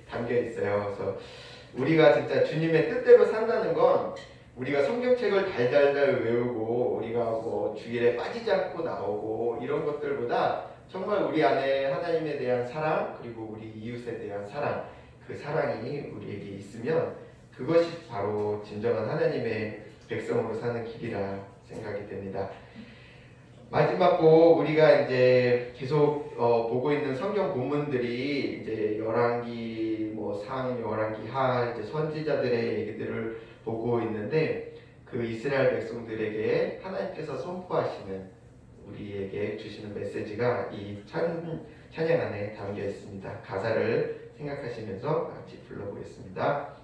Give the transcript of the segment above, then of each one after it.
담겨 있어요. 그래서 우리가 진짜 주님의 뜻대로 산다는 건 우리가 성경책을 달달달 외우고 우리가 뭐 주일에 빠지지 않고 나오고 이런 것들보다 정말 우리 안에 하나님에 대한 사랑, 그리고 우리 이웃에 대한 사랑, 그 사랑이 우리에게 있으면 그것이 바로 진정한 하나님의 백성으로 사는 길이라 생각이 됩니다. 마지막 곡 우리가 이제 계속 보고 있는 성경 본문들이 이제 열왕기, 상, 열왕기, 하, 이제 선지자들의 얘기들을 보고 있는데 그 이스라엘 백성들에게 하나님께서 선포하시는, 우리에게 주시는 메시지가 이 찬양 안에 담겨 있습니다. 가사를 생각하시면서 같이 불러보겠습니다.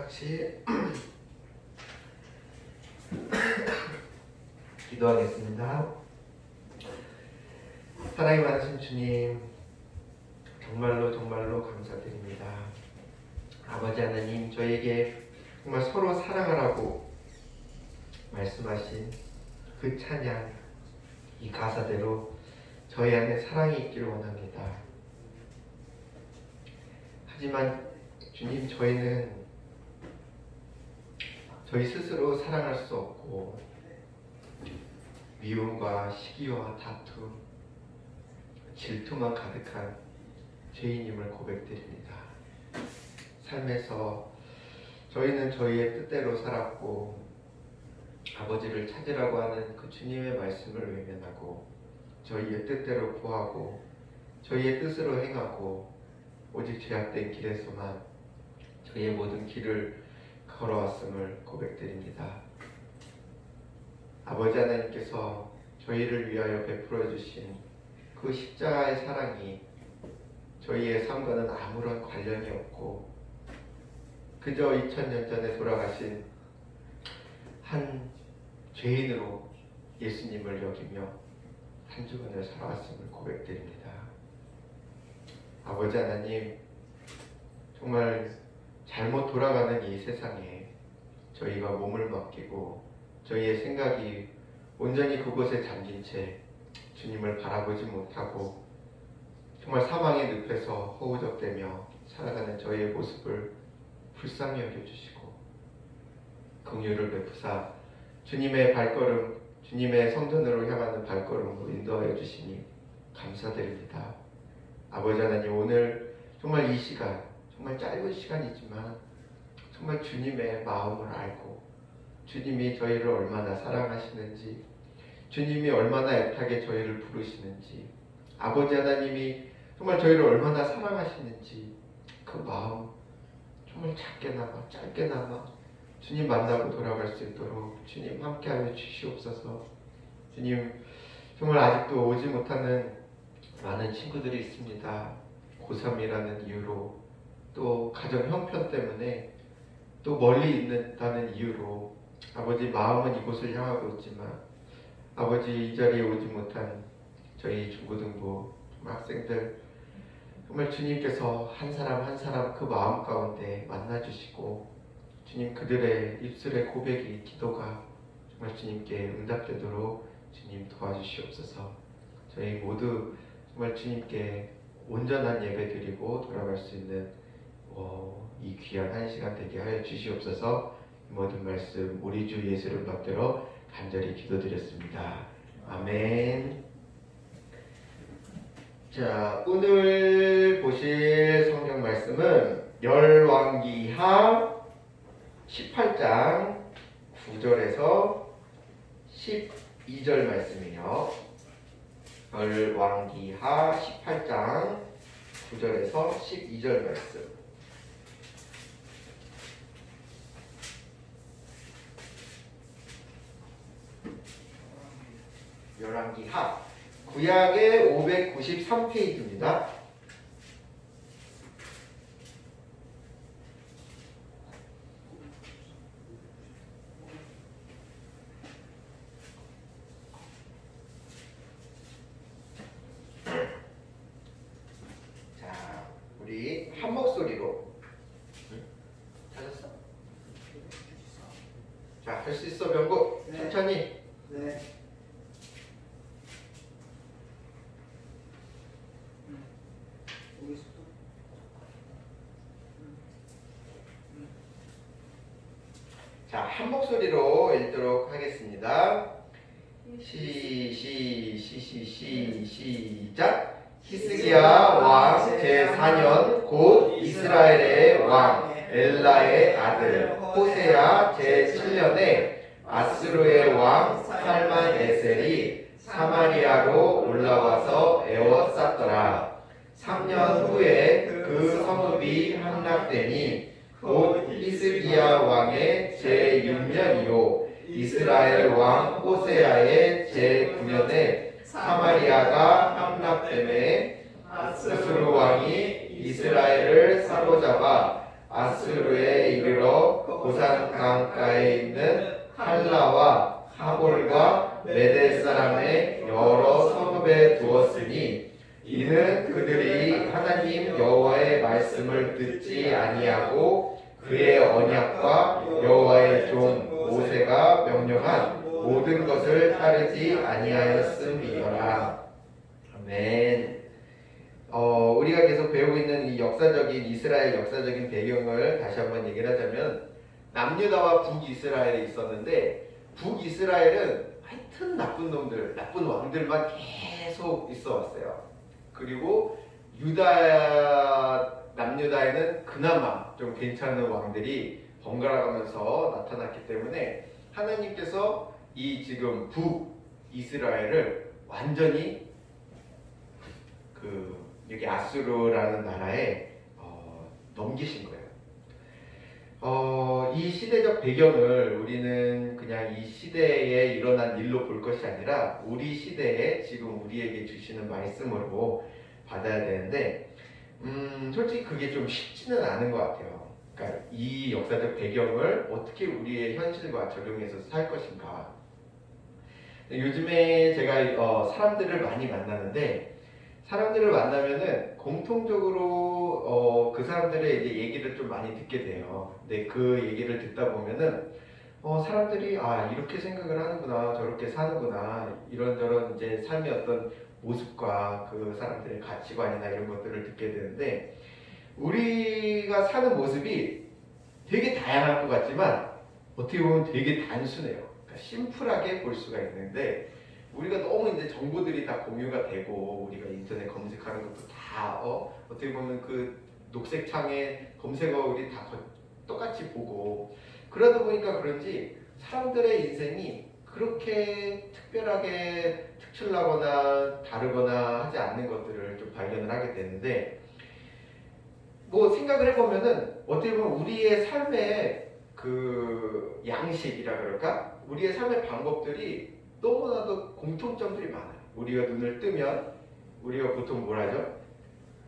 같이 기도하겠습니다. 사랑이 많으신 주님, 정말로 감사드립니다. 아버지 하나님, 저에게 정말 서로 사랑하라고 말씀하신 그 찬양, 이 가사대로 저희 안에 사랑이 있기를 원합니다. 하지만 주님, 저희는 저희 스스로 사랑할 수 없고 미움과 시기와 다툼, 질투만 가득한 죄인임을 고백드립니다. 삶에서 저희는 저희의 뜻대로 살았고 아버지를 찾으라고 하는 그 주님의 말씀을 외면하고 저희의 뜻대로 구하고 저희의 뜻으로 행하고 오직 죄악된 길에서만 저희의 모든 길을 걸어왔음을 고백드립니다. 아버지 하나님께서 저희를 위하여 베풀어 주신 그 십자가의 사랑이 저희의 삶과는 아무런 관련이 없고 그저 2000년 전에 돌아가신 한 죄인으로 예수님을 여기며 한 주간을 살아왔음을 고백드립니다. 아버지 하나님, 정말 잘못 돌아가는 이 세상에 저희가 몸을 맡기고 저희의 생각이 온전히 그곳에 잠긴 채 주님을 바라보지 못하고 정말 사망의 늪에서 허우적대며 살아가는 저희의 모습을 불쌍히 여겨주시고 긍휼을 베푸사 주님의 발걸음, 주님의 성전으로 향하는 발걸음으로 인도하여 주시니 감사드립니다. 아버지 하나님, 오늘 정말 이 시간, 정말 짧은 시간이지만 정말 주님의 마음을 알고 주님이 저희를 얼마나 사랑하시는지, 주님이 얼마나 애타게 저희를 부르시는지, 아버지 하나님이 정말 저희를 얼마나 사랑하시는지 그 마음 정말 작게나마 짧게나마 주님 만나고 돌아갈 수 있도록 주님 함께하여 주시옵소서. 주님, 정말 아직도 오지 못하는 많은 친구들이 있습니다. 고3이라는 이유로, 또 가정 형편 때문에, 또 멀리 있다는 이유로 아버지 마음은 이곳을 향하고 있지만 아버지 이 자리에 오지 못한 저희 중고등부 학생들 정말 주님께서 한 사람 한 사람 그 마음 가운데 만나주시고 주님 그들의 입술의 고백이, 기도가 정말 주님께 응답되도록 주님 도와주시옵소서. 저희 모두 정말 주님께 온전한 예배 드리고 돌아갈 수 있는 이 귀한 한 시간 되게 하여 주시옵소서. 모든 말씀 우리 주 예수를 받들어 간절히 기도드렸습니다. 아멘. 자, 오늘 보실 성경 말씀은 열왕기하 18장 9절에서 12절 말씀이에요. 열왕기하 18장 9절에서 12절 말씀. 열왕기하 구약의 593페이지입니다. 자, 우리 한 목소리로 찾았어? 자, 할 수 있어, 병구. 네. 천천히. 네. 자, 한 목소리로 읽도록 하겠습니다. 시작. 히스기야 왕 제4년 곧 이스라엘의 왕 엘라의 아들 호세야 제7년에 아수르의 왕 살만에셀이 사마리아로 올라와서 에워쌌더라. 3년 후에 그 성읍이 함락되니 곧 히스기야 왕의 제6년이요 이스라엘 왕 호세아의 제9년에 사마리아가 함락되매 아수르 왕이 이스라엘을 사로잡아 아수르에 이르러 고산 강가에 있는 할라와 하볼과 메대 사람의 여러 성읍에 두었으니 이는 그들이 하나님 여호와의 말씀을 듣지 아니하고 그의 언약과 여호와의 종 모세가 명령한 모든 것을 따르지 아니하였음이더라. 아멘. 우리가 계속 배우고 있는 이 역사적인 이스라엘 역사적인 배경을 다시 한번 얘기를 하자면 남유다와 북이스라엘에 있었는데 북이스라엘은 하여튼 나쁜 놈들, 나쁜 왕들만 계속 있어 왔어요. 그리고 남유다에는 그나마 좀 괜찮은 왕들이 번갈아 가면서 나타났기 때문에 하나님께서 이 지금 북이스라엘을 완전히 여기 아수르라는 나라에 넘기신 거예요. 이 시대적 배경을 우리는 그냥 이 시대에 일어난 일로 볼 것이 아니라 우리 시대에 지금 우리에게 주시는 말씀으로 받아야 되는데 솔직히 그게 좀 쉽지는 않은 것 같아요. 그러니까 이 역사적 배경을 어떻게 우리의 현실과 적용해서 살 것인가. 요즘에 제가 사람들을 많이 만나는데 사람들을 만나면은 공통적으로 그 사람들의 이제 얘기를 좀 많이 듣게 돼요. 근데 그 얘기를 듣다 보면은 사람들이 이렇게 생각을 하는구나, 저렇게 사는구나, 이런저런 이제 삶의 어떤 모습과 그 사람들의 가치관이나 이런 것들을 듣게 되는데 우리가 사는 모습이 되게 다양할 것 같지만 어떻게 보면 되게 단순해요. 그러니까 심플하게 볼 수가 있는데 우리가 너무 이제 정보들이 다 공유가 되고 우리가 인터넷 검색하는 것도 다 어떻게 보면 그 녹색 창에 검색어들이 다 똑같이 보고 그러다 보니까 그런지 사람들의 인생이 그렇게 특별하게 특출나거나 다르거나 하지 않는 것들을 좀 발견을 하게 되는데 뭐 생각을 해보면은 어떻게 보면 우리의 삶의 그 양식이라 그럴까? 우리의 삶의 방법들이 너무나도 공통점들이 많아요. 우리가 눈을 뜨면 우리가 보통 뭘 하죠?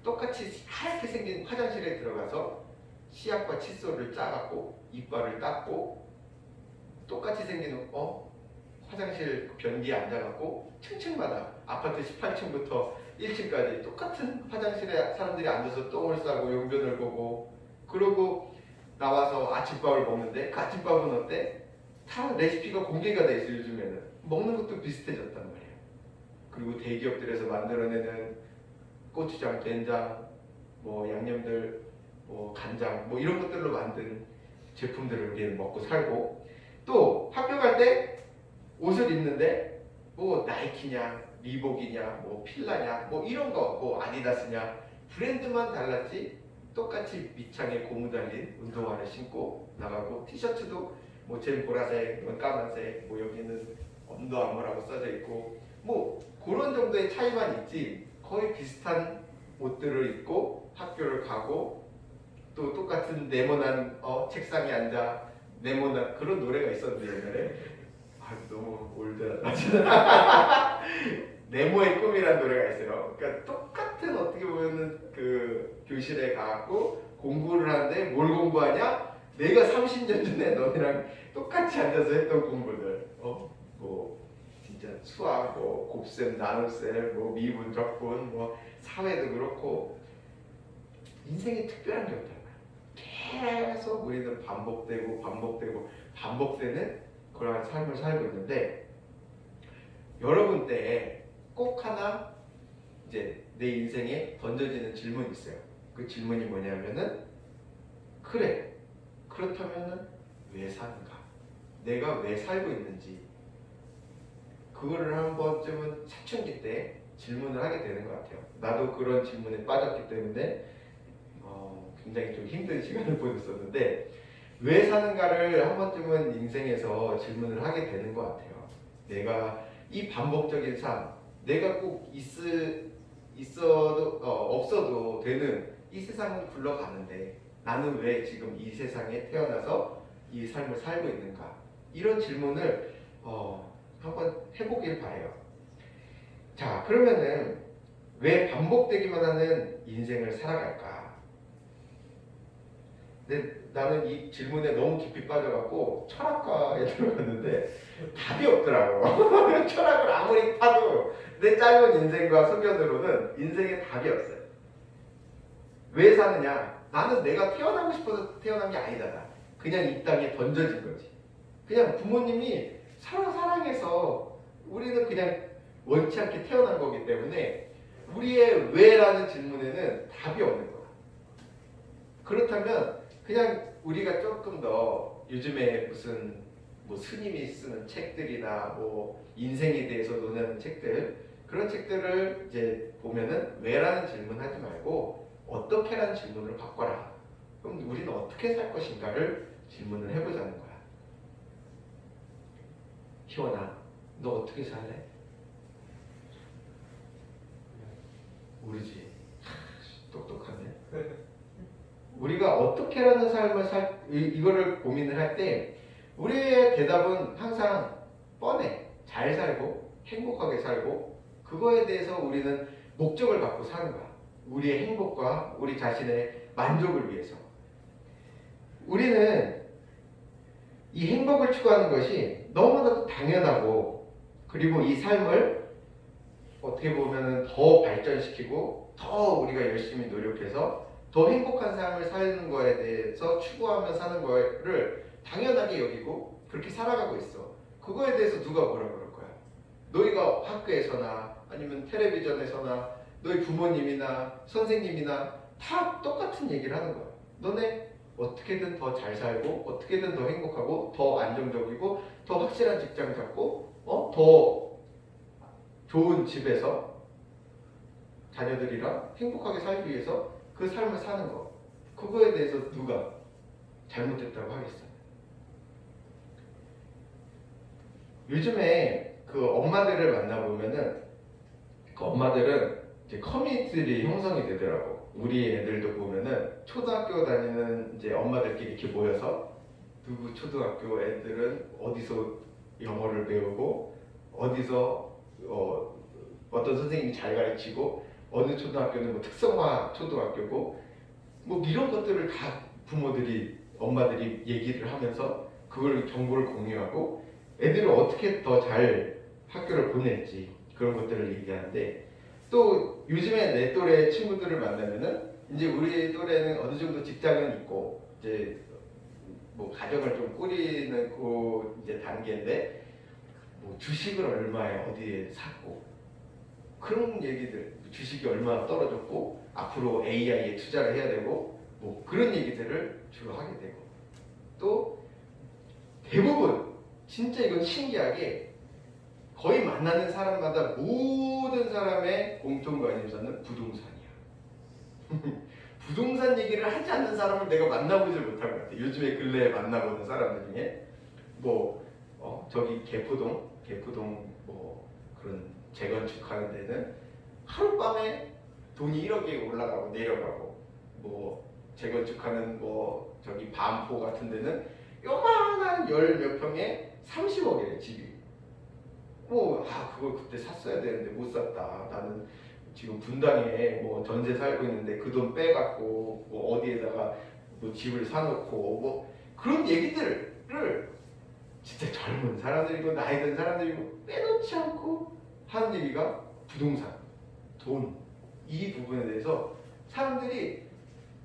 똑같이 하얗게 생긴 화장실에 들어가서 치약과 칫솔을 짜갖고 이빨을 닦고 똑같이 생긴 화장실 변기에 앉아갖고 층층마다 아파트 18층부터 1층까지 똑같은 화장실에 사람들이 앉아서 똥을 싸고 용변을 보고 그러고 나와서 아침밥을 먹는데 그 아침밥은 어때? 다 레시피가 공개가 돼 있어요. 요즘에는 먹는 것도 비슷해졌단 말이에요. 그리고 대기업들에서 만들어내는 고추장, 된장, 뭐 양념들, 뭐 간장, 뭐 이런 것들로 만든 제품들을 우리는 먹고 살고 또 학교 갈 때 옷을 입는데 뭐 나이키냐, 리복이냐, 뭐 필라냐, 뭐 이런 거, 뭐 아디다스냐 브랜드만 달랐지 똑같이 밑창에 고무 달린 운동화를 신고 나가고 티셔츠도 뭐 쟤는 보라색, 이건 까만색, 뭐 여기는 언더아머라고 써져 있고 뭐 그런 정도의 차이만 있지 거의 비슷한 옷들을 입고 학교를 가고 또 똑같은 네모난 책상에 앉아 네모난 그런 노래가 있었는데 옛날에 너무 올드하다. 네모의 꿈이라는 노래가 있어요. 그러니까 똑같은 어떻게 보면은 그 교실에 가고 공부를 하는데 뭘 공부하냐? 내가 30년 전에 너네랑 똑같이 앉아서 했던 공부들. 뭐 진짜 수학, 뭐 곱셈, 나눗셈, 뭐 미분, 적분, 뭐 사회도 그렇고 인생에 특별한 게 없잖아요. 계속 우리는 반복되는 그러한 삶을 살고 있는데 여러분 때에 꼭 하나 이제 내 인생에 던져지는 질문이 있어요. 그 질문이 뭐냐면은 그래 그렇다면은 왜 사는가? 내가 왜 살고 있는지 그거를 한 번쯤은 사춘기 때 질문을 하게 되는 것 같아요. 나도 그런 질문에 빠졌기 때문에 굉장히 좀 힘든 시간을 보냈었는데 왜 사는가를 한 번쯤은 인생에서 질문을 하게 되는 것 같아요. 내가 이 반복적인 삶, 내가 꼭 있어도 없어도 되는 이 세상을 굴러가는데 나는 왜 지금 이 세상에 태어나서 이 삶을 살고 있는가? 이런 질문을 한번 해보길 바래요. 자, 그러면은 왜 반복되기만 하는 인생을 살아갈까? 근데 나는 이 질문에 너무 깊이 빠져갖고 철학과에 들어갔는데 답이 없더라고. 철학을 아무리 파도 내 짧은 인생과 소견으로는 인생에 답이 없어요. 왜 사느냐? 나는 내가 태어나고 싶어서 태어난 게 아니잖아. 그냥 이 땅에 던져진 거지. 그냥 부모님이 서로 사랑해서 우리는 그냥 원치 않게 태어난 거기 때문에 우리의 왜라는 질문에는 답이 없는 거야. 그렇다면 그냥 우리가 조금 더 요즘에 무슨 뭐 스님이 쓰는 책들이나 뭐 인생에 대해서 논하는 책들, 그런 책들을 이제 보면은 왜라는 질문하지 말고 어떻게라는 질문으로 바꿔라. 그럼 우리는 어떻게 살 것인가를 질문을 해보자는 거야. 희원아, 너 어떻게 살래? 모르지. 똑똑하네. 우리가 어떻게라는 삶을 이거를 고민을 할 때 우리의 대답은 항상 뻔해. 잘 살고 행복하게 살고, 그거에 대해서 우리는 목적을 갖고 사는 거야. 우리의 행복과 우리 자신의 만족을 위해서. 우리는 이 행복을 추구하는 것이 너무나도 당연하고, 그리고 이 삶을 어떻게 보면 더 발전시키고 더 우리가 열심히 노력해서 더 행복한 삶을 사는 거에 대해서 추구하며 사는 거를 당연하게 여기고 그렇게 살아가고 있어. 그거에 대해서 누가 뭐라 그럴 거야? 너희가 학교에서나 아니면 텔레비전에서나 너희 부모님이나 선생님이나 다 똑같은 얘기를 하는 거야. 너네 어떻게든 더 잘 살고 어떻게든 더 행복하고 더 안정적이고 더 확실한 직장 잡고 더 좋은 집에서 자녀들이랑 행복하게 살기 위해서 그 삶을 사는 거. 그거에 대해서 누가 잘못됐다고 하겠어요? 요즘에 그 엄마들을 만나보면은 그 엄마들은 이제 커뮤니티들이 형성이 되더라고. 우리 애들도 보면은 초등학교 다니는 이제 엄마들끼리 이렇게 모여서 누구 초등학교 애들은 어디서 영어를 배우고 어디서 어떤 선생님이 잘 가르치고 어느 초등학교는 뭐 특성화 초등학교고 뭐 이런 것들을 다 부모들이 엄마들이 얘기를 하면서 그걸 정보를 공유하고 애들을 어떻게 더 잘 학교를 보낼지 그런 것들을 얘기하는데, 또 요즘에 내 또래 친구들을 만나면은 이제 우리 또래는 어느 정도 직장은 있고 이제 뭐 가정을 좀 꾸리는 그 이제 단계인데 뭐 주식을 얼마에 어디에 샀고 그런 얘기들, 주식이 얼마나 떨어졌고 앞으로 AI에 투자를 해야 되고 뭐 그런 얘기들을 주로 하게 되고, 또 대부분 진짜 이건 신기하게 거의 만나는 사람마다 모든 사람의 공통관심사는 부동산이야. 부동산 얘기를 하지 않는 사람을 내가 만나보질 못한 것 같아. 요즘에 근래에 만나보는 사람들 중에 뭐 저기 개포동 뭐 그런 재건축하는 데는 하룻밤에 돈이 1억에 올라가고 내려가고, 뭐 재건축하는 뭐 저기 반포 같은 데는 요만한 10몇 평에 30억이래 집이. 그걸 그때 샀어야 되는데 못 샀다. 나는 지금 분당에 뭐 전세 살고 있는데 그 돈 빼갖고 뭐 어디에다가 뭐 집을 사놓고 뭐 그런 얘기들을 진짜 젊은 사람들이고 나이 든 사람들이고 빼놓지 않고 하는 얘기가 부동산, 돈, 이 부분에 대해서 사람들이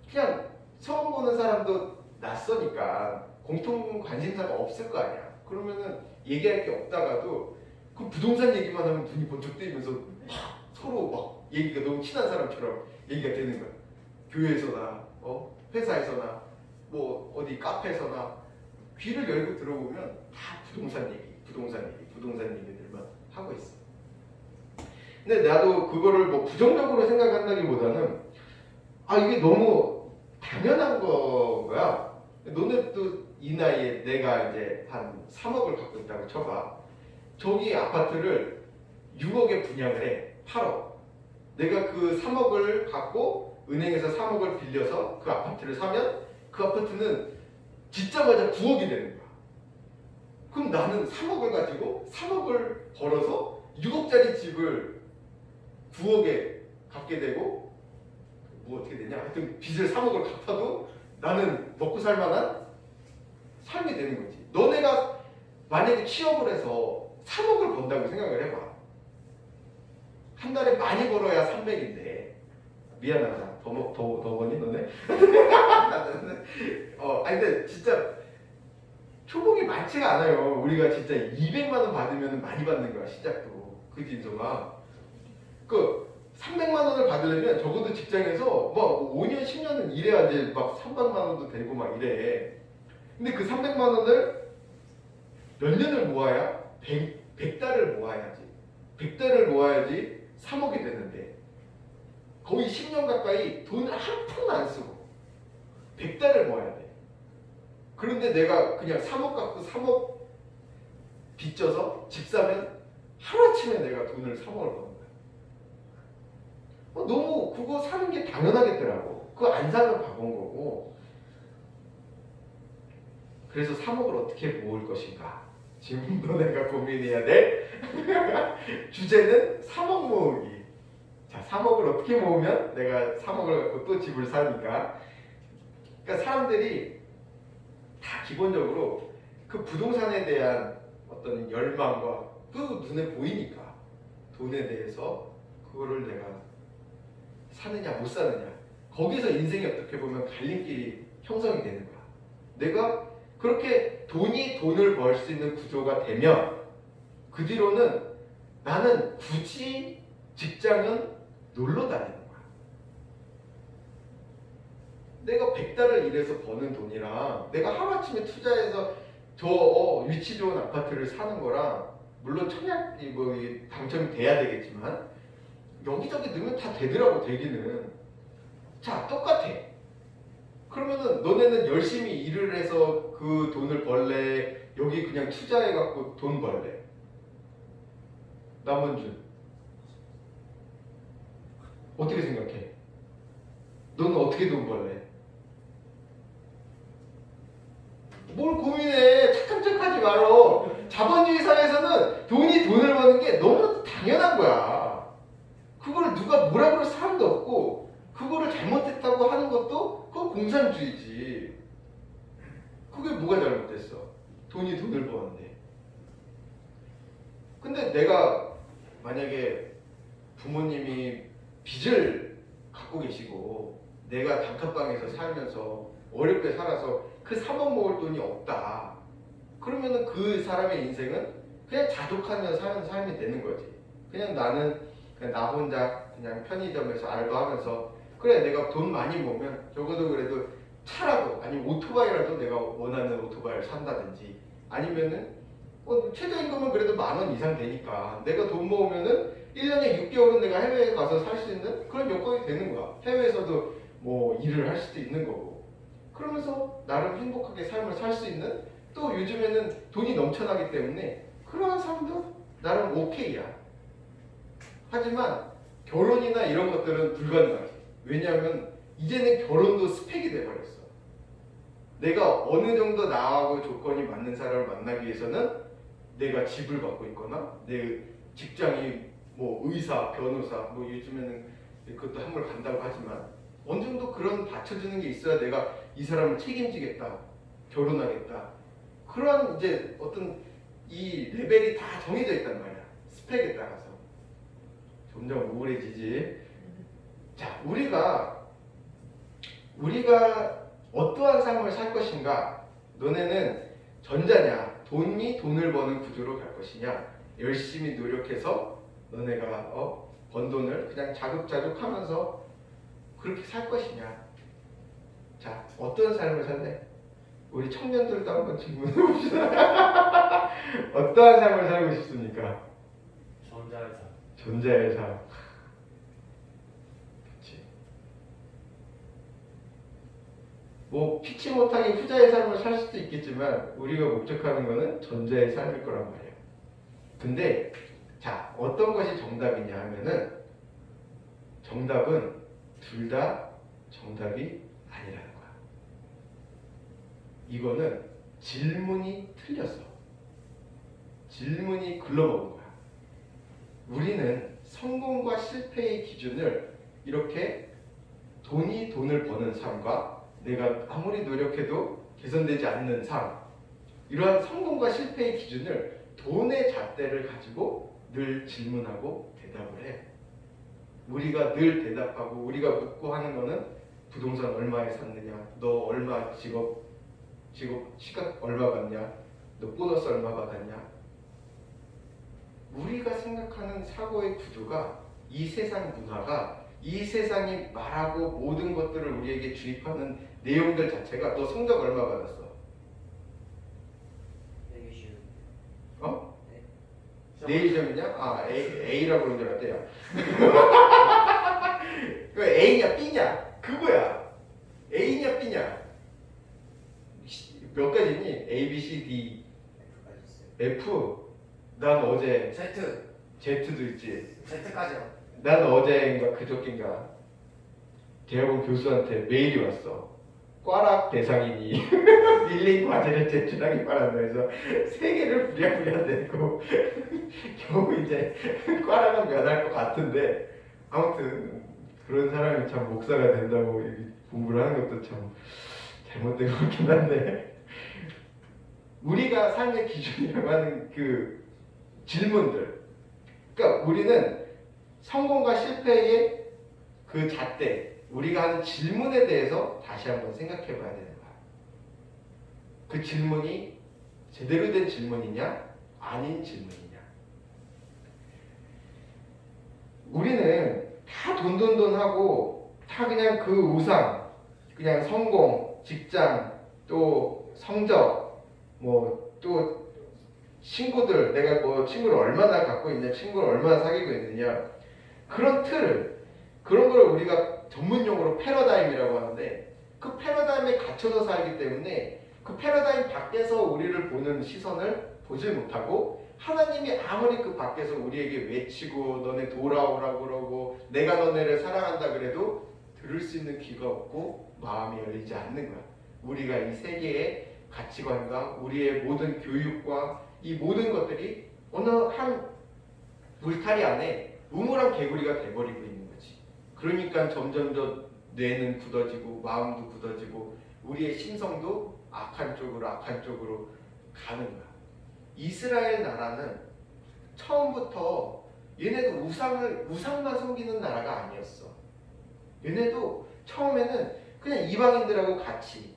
그냥 처음 보는 사람도 낯서니까 공통 관심사가 없을 거 아니야. 그러면은 얘기할 게 없다가도 그 부동산 얘기만 하면 눈이 번쩍 뜨이면서 서로 막 얘기가 너무 친한 사람처럼 얘기가 되는 거야. 교회에서나 회사에서나 뭐 어디 카페에서나 귀를 열고 들어보면 다 부동산 얘기들만 하고 있어. 근데 나도 그거를 뭐 부정적으로 생각한다기보다는 이게 너무 당연한 거야. 너네도 이 나이에 내가 이제 한 3억을 갖고 있다고 쳐봐. 저기 아파트를 6억에 분양을 해. 8억. 내가 그 3억을 갖고 은행에서 3억을 빌려서 그 아파트를 사면 그 아파트는 짓자마자 9억이 되는 거야. 그럼 나는 3억을 가지고 3억을 벌어서 6억짜리 집을 9억에 갚게 되고, 뭐 어떻게 되냐? 하여튼 빚을 3억을 갚아도 나는 먹고 살 만한 삶이 되는 거지. 너네가 만약에 취업을 해서 3억을 번다고 생각을 해봐. 한 달에 많이 벌어야 300인데 미안하다. 더 버니 너네? 아니 근데 진짜 초봉이 많지가 않아요. 우리가 진짜 200만 원 받으면 많이 받는 거야. 시작도. 그지 인성아? 그 300만 원을 받으려면 적어도 직장에서 뭐 5년 10년은 일해야 이제 막 300만 원도 되고 막 이래. 근데 그 300만 원을 몇 년을 모아야? 100달을 모아야지. 100달을 모아야지 3억이 되는데 거의 10년 가까이 돈을 한 푼 안 쓰고 100달을 모아야 돼. 그런데 내가 그냥 3억 갖고 3억 빚져서 집 사면 하루아침에 내가 돈을 3억을 버는 거야. 너무 그거 사는 게 당연하겠더라고. 그거 안 사면 바본 거고. 그래서 3억을 어떻게 모을 것인가? 지금도 내가 고민해야 될 주제는 3억 모으기. 자, 3억을 어떻게 모으면 내가 3억을 갖고 또 집을 사니까. 그러니까 사람들이 다 기본적으로 그 부동산에 대한 어떤 열망과 그 눈에 보이니까 돈에 대해서 그거를 내가 사느냐 못 사느냐 거기서 인생이 어떻게 보면 갈림길이 형성이 되는 거야. 내가 그렇게 돈을 벌 수 있는 구조가 되면 그 뒤로는 나는 굳이 직장은 놀러 다니는 거야. 내가 100달을 일해서 버는 돈이랑 내가 하루아침에 투자해서 저 위치 좋은 아파트를 사는 거랑 물론 청약이 뭐 당첨이 돼야 되겠지만 여기저기 넣으면 다 되더라고. 되기는. 자, 똑같아. 그러면은 너네는 열심히 일을 해서 그 돈을 벌래? 여기 그냥 투자해갖고 돈 벌래? 남원준 어떻게 생각해? 너는 어떻게 돈 벌래? 뭘 고민해? 착함착하지 말어. 자본주의 사회에서는 돈을 버는 게 너무나도 당연한 거야. 그걸 누가 뭐라 그럴 사람도 없고 그거를 잘못했다고 하는 것도 그건 공산주의지. 그게 뭐가 잘못됐어? 돈을 버는데. 근데 내가 만약에 부모님이 빚을 갖고 계시고 내가 단칸방에서 살면서 어렵게 살아서 그 3억 모을 돈이 없다. 그러면은 그 사람의 인생은 그냥 자족하며 사는 삶이 되는 거지. 그냥 나는 그냥 나 혼자 그냥 편의점에서 알바하면서 그래 내가 돈 많이 모으면 적어도 그래도 차라도 아니면 오토바이라도 내가 원하는 오토바이를 산다든지 아니면은 최저임금은 그래도 10,000원 이상 되니까 내가 돈 모으면은 1년에 6개월은 내가 해외에 가서 살 수 있는 그런 여건이 되는 거야. 해외에서도 뭐 일을 할 수도 있는 거고. 그러면서 나름 행복하게 삶을 살 수 있는 또 요즘에는 돈이 넘쳐나기 때문에 그러한 삶도 나름 오케이야. 하지만 결혼이나 이런 것들은 불가능하지. 왜냐하면 이제는 결혼도 스펙이 돼버렸어. 내가 어느 정도 나하고 조건이 맞는 사람을 만나기 위해서는 내가 집을 갖고 있거나 내 직장이 뭐 의사, 변호사 뭐 요즘에는 그것도 한물 간다고 하지만 어느 정도 그런 받쳐주는 게 있어야 내가 이 사람을 책임지겠다, 결혼하겠다. 그런 이제 어떤 이 레벨이 다 정해져 있단 말이야. 스펙에 따라서. 점점 우울해지지. 자, 우리가 어떠한 삶을 살 것인가? 너네는 전자냐? 돈을 버는 구조로 갈 것이냐? 열심히 노력해서 너네가 번 돈을 그냥 자급자족 하면서 그렇게 살 것이냐? 자, 어떤 삶을 살래? 우리 청년들도 한번 질문해 봅시다. 어떠한 삶을 살고 싶습니까? 전자의 삶. 전자의 삶. 그치. 뭐 피치 못하게 후자의 삶을 살 수도 있겠지만 우리가 목적하는 거는 전자의 삶일 거란 말이에요. 근데 자, 어떤 것이 정답이냐 하면은 정답은 둘 다 정답이 아니라는 거야. 이거는 질문이 틀렸어. 질문이 글러먹은 거야. 우리는 성공과 실패의 기준을 이렇게 돈을 버는 삶과 내가 아무리 노력해도 개선되지 않는 삶, 이러한 성공과 실패의 기준을 돈의 잣대를 가지고 늘 질문하고 대답을 해. 우리가 늘 대답하고 우리가 묻고 하는 거는 부동산 얼마에 샀느냐, 너 얼마 직업 시각 얼마 받냐, 너 보너스 얼마 받았냐. 우리가 생각하는 사고의 구조가 이 세상 문화가 이 세상이 말하고 모든 것들을 우리에게 주입하는 내용들 자체가 너 성적 얼마 받았어? 네이점이냐? 아 A라고 그런 줄 알았대요. 그 A냐 B냐 그거야. A냐 B냐 몇 가지니? A, B, C, D, F. 난 어제 Z. Z도 있지. Z까지요. 난 어제인가 그저께인가 대학원 교수한테 메일이 왔어. 꽈락 대상이니 밀린 과제를 제출하기 바란다 해서 3개를 부랴부랴 내고 겨우 이제 꽈락은 면할 것 같은데 아무튼 그런 사람이 참 목사가 된다고 공부를 하는 것도 참 잘못된 것 같긴 한데 우리가 삶의 기준이라고 하는 그 질문들, 그러니까 우리는 성공과 실패의 그 잣대, 우리가 하는 질문에 대해서 다시 한번 생각해 봐야 되는 거야. 그 질문이 제대로 된 질문이냐 아닌 질문이냐. 우리는 다 돈돈돈하고 다 그냥 그 우상, 그냥 성공, 직장, 또 성적, 뭐 또 친구들, 내가 뭐 친구를 얼마나 갖고 있냐, 친구를 얼마나 사귀고 있느냐, 그런 틀, 그런 걸 우리가 전문용어로 패러다임이라고 하는데 그 패러다임에 갇혀서 살기 때문에 그 패러다임 밖에서 우리를 보는 시선을 보지 못하고 하나님이 아무리 그 밖에서 우리에게 외치고 너네 돌아오라고 그러고 내가 너네를 사랑한다 그래도 들을 수 있는 귀가 없고 마음이 열리지 않는 거야. 우리가 이 세계의 가치관과 우리의 모든 교육과 이 모든 것들이 어느 한 울타리 안에 우물한 개구리가 돼버리고 있는 거지. 그러니까 점점 더 뇌는 굳어지고 마음도 굳어지고 우리의 심성도 악한 쪽으로 가는 거야. 이스라엘 나라는 처음부터 얘네도 우상만 섬기는 나라가 아니었어. 얘네도 처음에는 그냥 이방인들하고 같이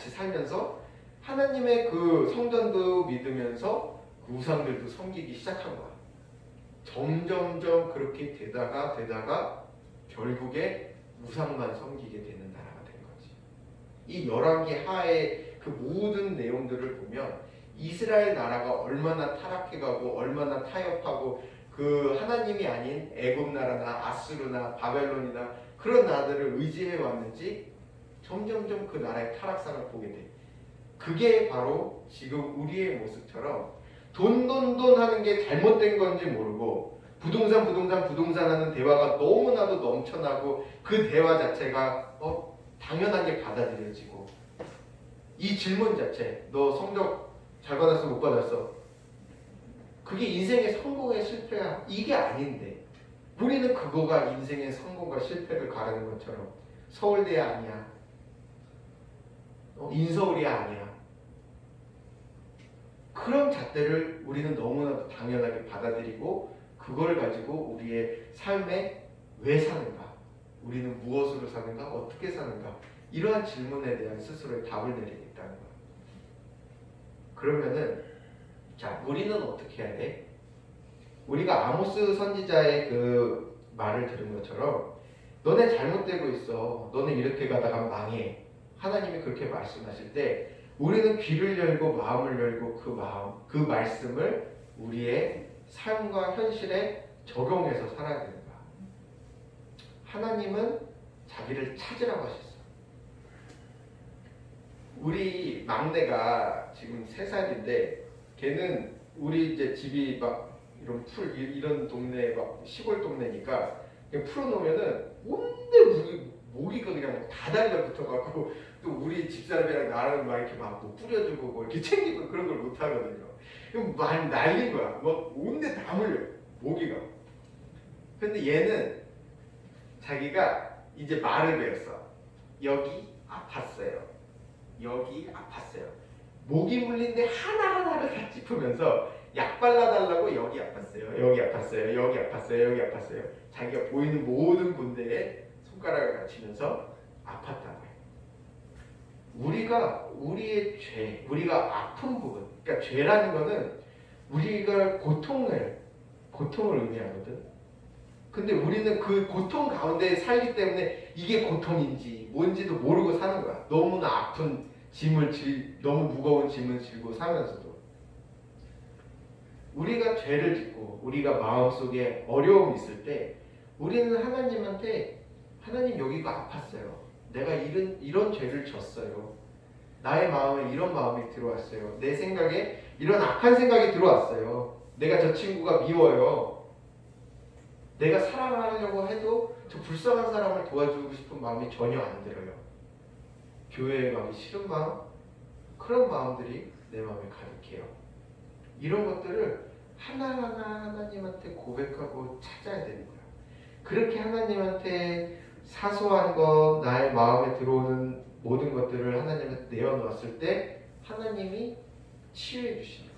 살면서 하나님의 그 성전도 믿으면서 그 우상들도 섬기기 시작한 거야. 점점점 그렇게 되다가 결국에 우상만 섬기게 되는 나라가 된 거지. 이 열왕기 하의 그 모든 내용들을 보면 이스라엘 나라가 얼마나 타락해가고 얼마나 타협하고 그 하나님이 아닌 애굽 나라나 아수르나 바벨론이나 그런 나라들을 의지해 왔는지 점점점 그 나라의 타락상을 보게 돼. 그게 바로 지금 우리의 모습처럼 돈 하는 게 잘못된 건지 모르고 부동산 하는 대화가 너무나도 넘쳐나고 그 대화 자체가 당연하게 받아들여지고 이 질문 자체, 너 성적 잘 받았어 못 받았어? 그게 인생의 성공의 실패야? 이게 아닌데 우리는 그거가 인생의 성공과 실패를 가르는 것처럼 서울대 아니야, 인서울이 아니야, 그런 잣대를 우리는 너무나도 당연하게 받아들이고 그걸 가지고 우리의 삶에 왜 사는가, 우리는 무엇으로 사는가, 어떻게 사는가, 이러한 질문에 대한 스스로의 답을 내리고 있다는 거야. 그러면은 자, 우리는 어떻게 해야 돼? 우리가 아모스 선지자의 그 말을 들은 것처럼 너네 잘못되고 있어, 너네 이렇게 가다가 망해, 하나님이 그렇게 말씀하실 때 우리는 귀를 열고 마음을 열고 그 말씀을 우리의 삶과 현실에 적용해서 살아야 되는 거야. 하나님은 자기를 찾으라고 하셨어. 우리 막내가 지금 3살인데 걔는 우리 이제 집이 막 이런 동네 막 시골 동네니까 그냥 풀어놓으면은 온데 모기가 그냥 다 달려붙어갖고 또 우리 집사람이랑 나랑 막 이렇게 막 뭐 뿌려주고 뭐 이렇게 챙기고 그런 걸 못 하거든요. 그럼 많이 날린 거야. 막 온데 다 물려 모기가. 근데 얘는 자기가 이제 말을 배웠어. 여기 아팠어요. 여기 아팠어요. 모기 물린데 하나하나를 다 짚으면서 약 발라달라고 여기 아팠어요. 여기 아팠어요. 여기 아팠어요. 여기 아팠어요. 자기가 보이는 모든 군데에 손가락을 갖추면서 아팠다고 해. 우리가 우리의 죄, 우리가 아픈 부분, 그러니까 죄라는 거는 우리가 고통을 의미하거든. 근데 우리는 그 고통 가운데 살기 때문에 이게 고통인지 뭔지도 모르고 사는 거야. 너무나 아픈 너무 무거운 짐을 지고 사면서도. 우리가 죄를 짓고 우리가 마음속에 어려움이 있을 때 우리는 하나님한테 하나님 여기가 아팠어요. 내가 이런 죄를 졌어요. 나의 마음에 이런 마음이 들어왔어요. 내 생각에 이런 악한 생각이 들어왔어요. 내가 저 친구가 미워요. 내가 사랑하려고 해도 저 불쌍한 사람을 도와주고 싶은 마음이 전혀 안 들어요. 교회에 가기 싫은 마음, 그런 마음들이 내 마음에 가득해요. 이런 것들을 하나하나 하나님한테 고백하고 찾아야 되는 거예요. 그렇게 하나님한테 사소한 것, 나의 마음에 들어오는 모든 것들을 하나님한테 내어놓았을 때 하나님이 치유해 주시는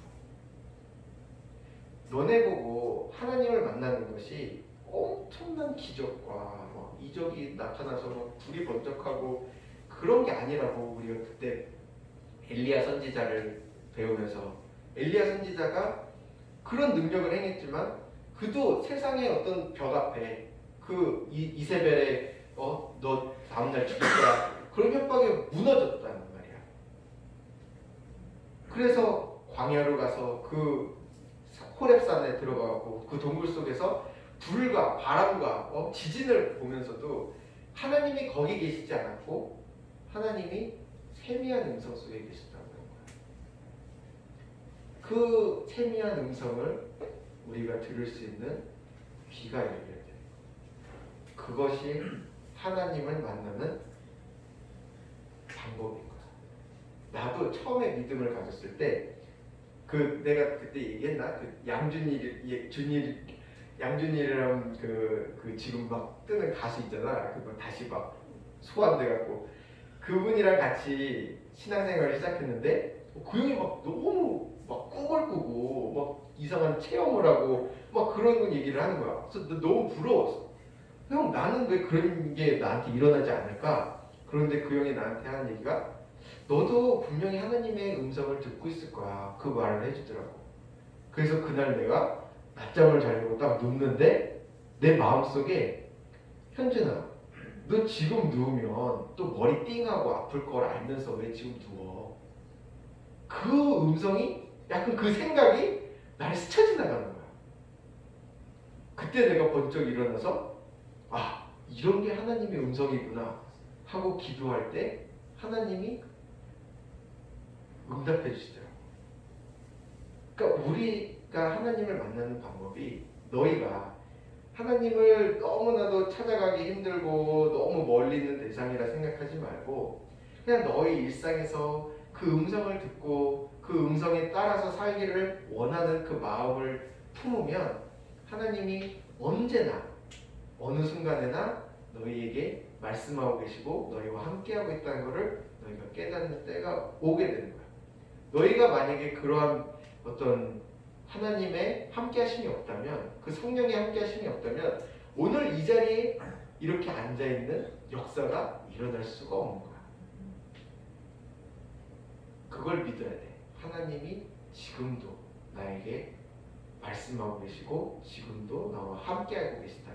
거예요. 너네 보고 하나님을 만나는 것이 엄청난 기적과 이적이 나타나서 불이 번쩍하고 그런 게 아니라고 우리가 그때 엘리야 선지자를 배우면서 엘리야 선지자가 그런 능력을 행했지만 그도 세상의 어떤 벽 앞에 그 이세벨의 너 다음날 죽일 거야 그런 협박에 무너졌다는 말이야. 그래서 광야로 가서 그 호렙산에 들어가고 그 동굴 속에서 불과 바람과 지진을 보면서도 하나님이 거기 계시지 않았고 하나님이 세미한 음성 속에 계시다는 거야. 그 세미한 음성을 우리가 들을 수 있는 귀가 열려야 돼. 그것이 하나님을 만나는 방법인 거야. 나도 처음에 믿음을 가졌을 때 내가 그때 얘기했나? 양준일이라는 그 지금 막 뜨는 가수 있잖아. 그거 다시 막 소환돼갖고 그분이랑 같이 신앙생활을 시작했는데 그 형이 막 너무 막 꿈을 꾸고 막 이상한 체험을 하고 막 그런 얘기를 하는 거야. 그래서 너무 부러웠어. 형 나는 왜 그런 게 나한테 일어나지 않을까? 그런데 그 형이 나한테 하는 얘기가 너도 분명히 하나님의 음성을 듣고 있을 거야. 그 말을 해주더라고. 그래서 그날 내가 낮잠을 자려고 딱 눕는데 내 마음속에 현준아 너 지금 누우면 또 머리 띵하고 아플 걸 알면서 왜 지금 누워? 그 음성이 약간 그 생각이 나를 스쳐 지나가는 거야. 그때 내가 번쩍 일어나서 이런 게 하나님의 음성이구나 하고 기도할 때 하나님이 응답해 주시더라고. 그러니까 우리가 하나님을 만나는 방법이 너희가 하나님을 너무나도 찾아가기 힘들고 너무 멀리 있는 대상이라 생각하지 말고 그냥 너희 일상에서 그 음성을 듣고 그 음성에 따라서 살기를 원하는 그 마음을 품으면 하나님이 언제나 어느 순간에나 너희에게 말씀하고 계시고 너희와 함께하고 있다는 것을 너희가 깨닫는 때가 오게 되는 거야. 너희가 만약에 그러한 어떤 하나님의 함께하심이 없다면 그 성령의 함께하심이 없다면 오늘 이 자리에 이렇게 앉아있는 역사가 일어날 수가 없는 거야. 그걸 믿어야 돼. 하나님이 지금도 나에게 말씀하고 계시고 지금도 나와 함께하고 계시다.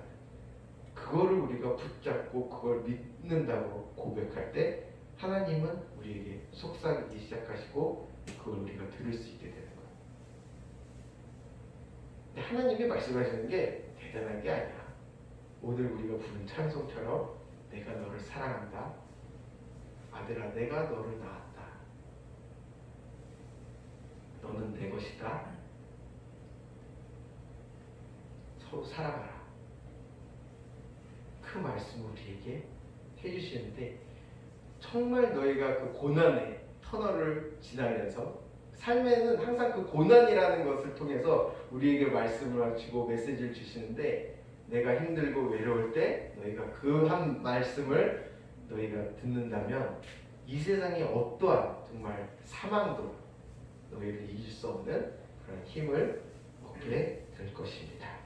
그거를 우리가 붙잡고 그걸 믿는다고 고백할 때 하나님은 우리에게 속삭이기 시작하시고 그걸 우리가 들을 수 있게 되는 거야. 근데 하나님이 말씀하시는 게 대단한 게 아니야. 오늘 우리가 부른 찬송처럼 내가 너를 사랑한다. 아들아 내가 너를 낳았다. 너는 내 것이다. 서로 사랑하라. 그 말씀을 우리에게 해주시는데 정말 너희가 그 고난의 터널을 지나면서 삶에는 항상 그 고난이라는 것을 통해서 우리에게 말씀을 주고 메시지를 주시는데 내가 힘들고 외로울 때 너희가 그 한 말씀을 너희가 듣는다면 이 세상의 어떠한 정말 사망도 너희를 이길 수 없는 그런 힘을 얻게 될 것입니다.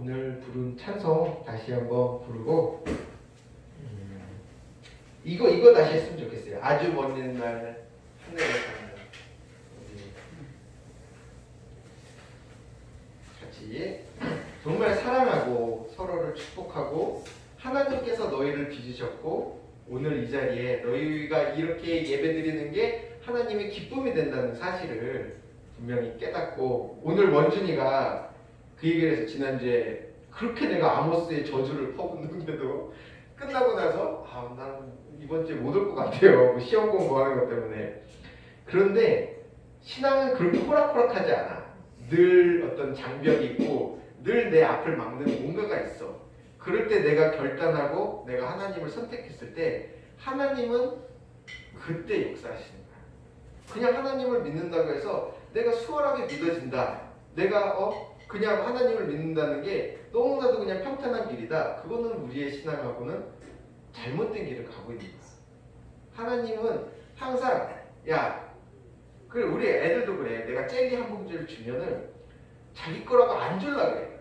오늘 부른 찬송 다시 한번 부르고 이거 다시 했으면 좋겠어요. 아주 먼 옛날 하늘에 사는 같이 정말 사랑하고 서로를 축복하고 하나님께서 너희를 빚으셨고 오늘 이 자리에 너희가 이렇게 예배드리는 게 하나님의 기쁨이 된다는 사실을 분명히 깨닫고 오늘 원준이가 그 얘기를 해서 지난주에 그렇게 내가 아모스의 저주를 퍼붓는데도 끝나고 나서 난 이번 주에 못 올 것 같아요. 뭐 시험 공부하는 것 때문에. 그런데 신앙은 그렇게 호락호락하지 않아. 늘 어떤 장벽이 있고 늘 내 앞을 막는 뭔가가 있어. 그럴 때 내가 결단하고 내가 하나님을 선택했을 때 하나님은 그때 역사하시는 거야. 그냥 하나님을 믿는다고 해서 내가 수월하게 믿어진다. 내가 그냥 하나님을 믿는다는 게 너무나도 그냥 평탄한 길이다. 그거는 우리의 신앙하고는 잘못된 길을 가고 있는 거야. 하나님은 항상 그래 우리 애들도 그래. 내가 젤리 한 봉지를 주면은 자기 거라고 안 주려고 그래.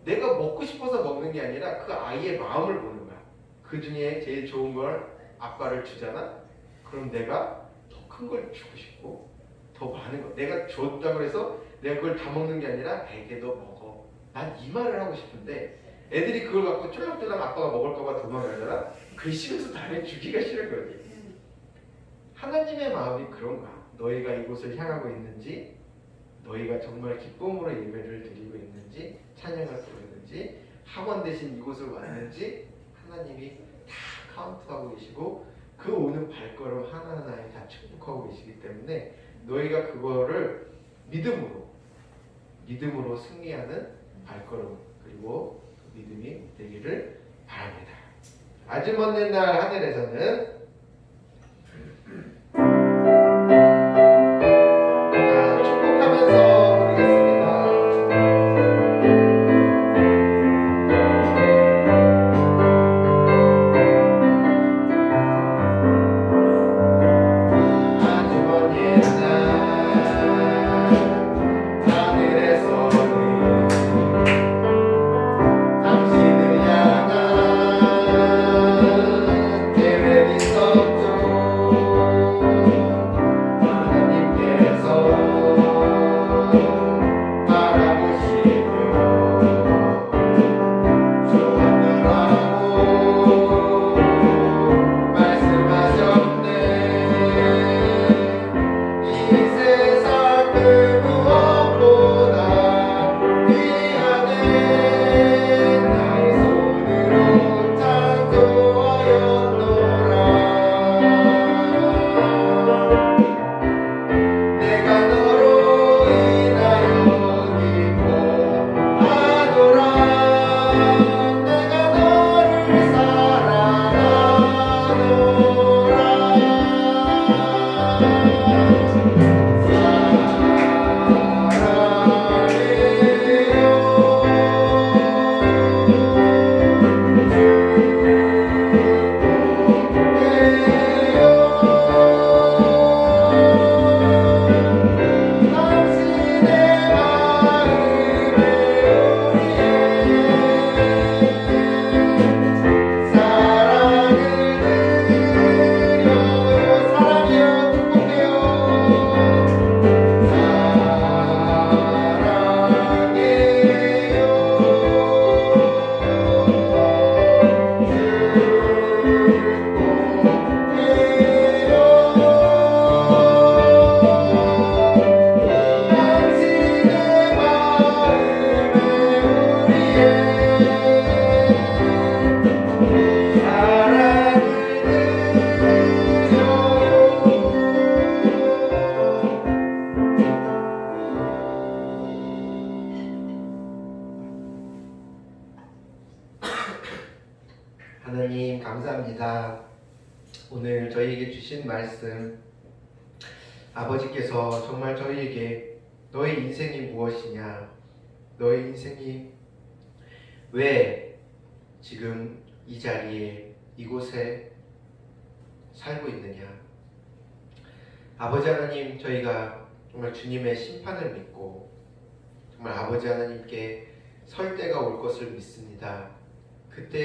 내가 먹고 싶어서 먹는 게 아니라 그 아이의 마음을 보는 거야. 그 중에 제일 좋은 걸 아빠를 주잖아? 그럼 내가 더 큰 걸 주고 싶고 더 많은 거 내가 줬다고 해서 내가 그걸 다 먹는 게 아니라 애기도 먹어. 난 이 말을 하고 싶은데 애들이 그걸 갖고 쫄랑쫄랑 아빠가 먹을까봐 도망가잖아? 괘씸해서 다음에 주기가 싫은 거지. 하나님의 마음이 그런 거야. 너희가 이곳을 향하고 있는지 너희가 정말 기쁨으로 예배를 드리고 있는지 찬양을 부르는지 학원 대신 이곳을 왔는지 하나님이 다 카운트하고 계시고 그 오는 발걸음 하나하나에 다 축복하고 계시기 때문에 너희가 그거를 믿음으로 승리하는 발걸음 그리고 믿음이 되기를 바랍니다. 아주 먼 날 하늘에서는 하나님 감사합니다. 오늘 저희에게 주신 말씀 아버지께서 정말 저희에게 너의 인생이 무엇이냐, 너의 인생이 왜 지금 이 자리에 이곳에 살고 있느냐. 아버지 하나님, 저희가 정말 주님의 심판을 믿고 정말 아버지 하나님께 설 때가 올 것을 믿습니다. 그때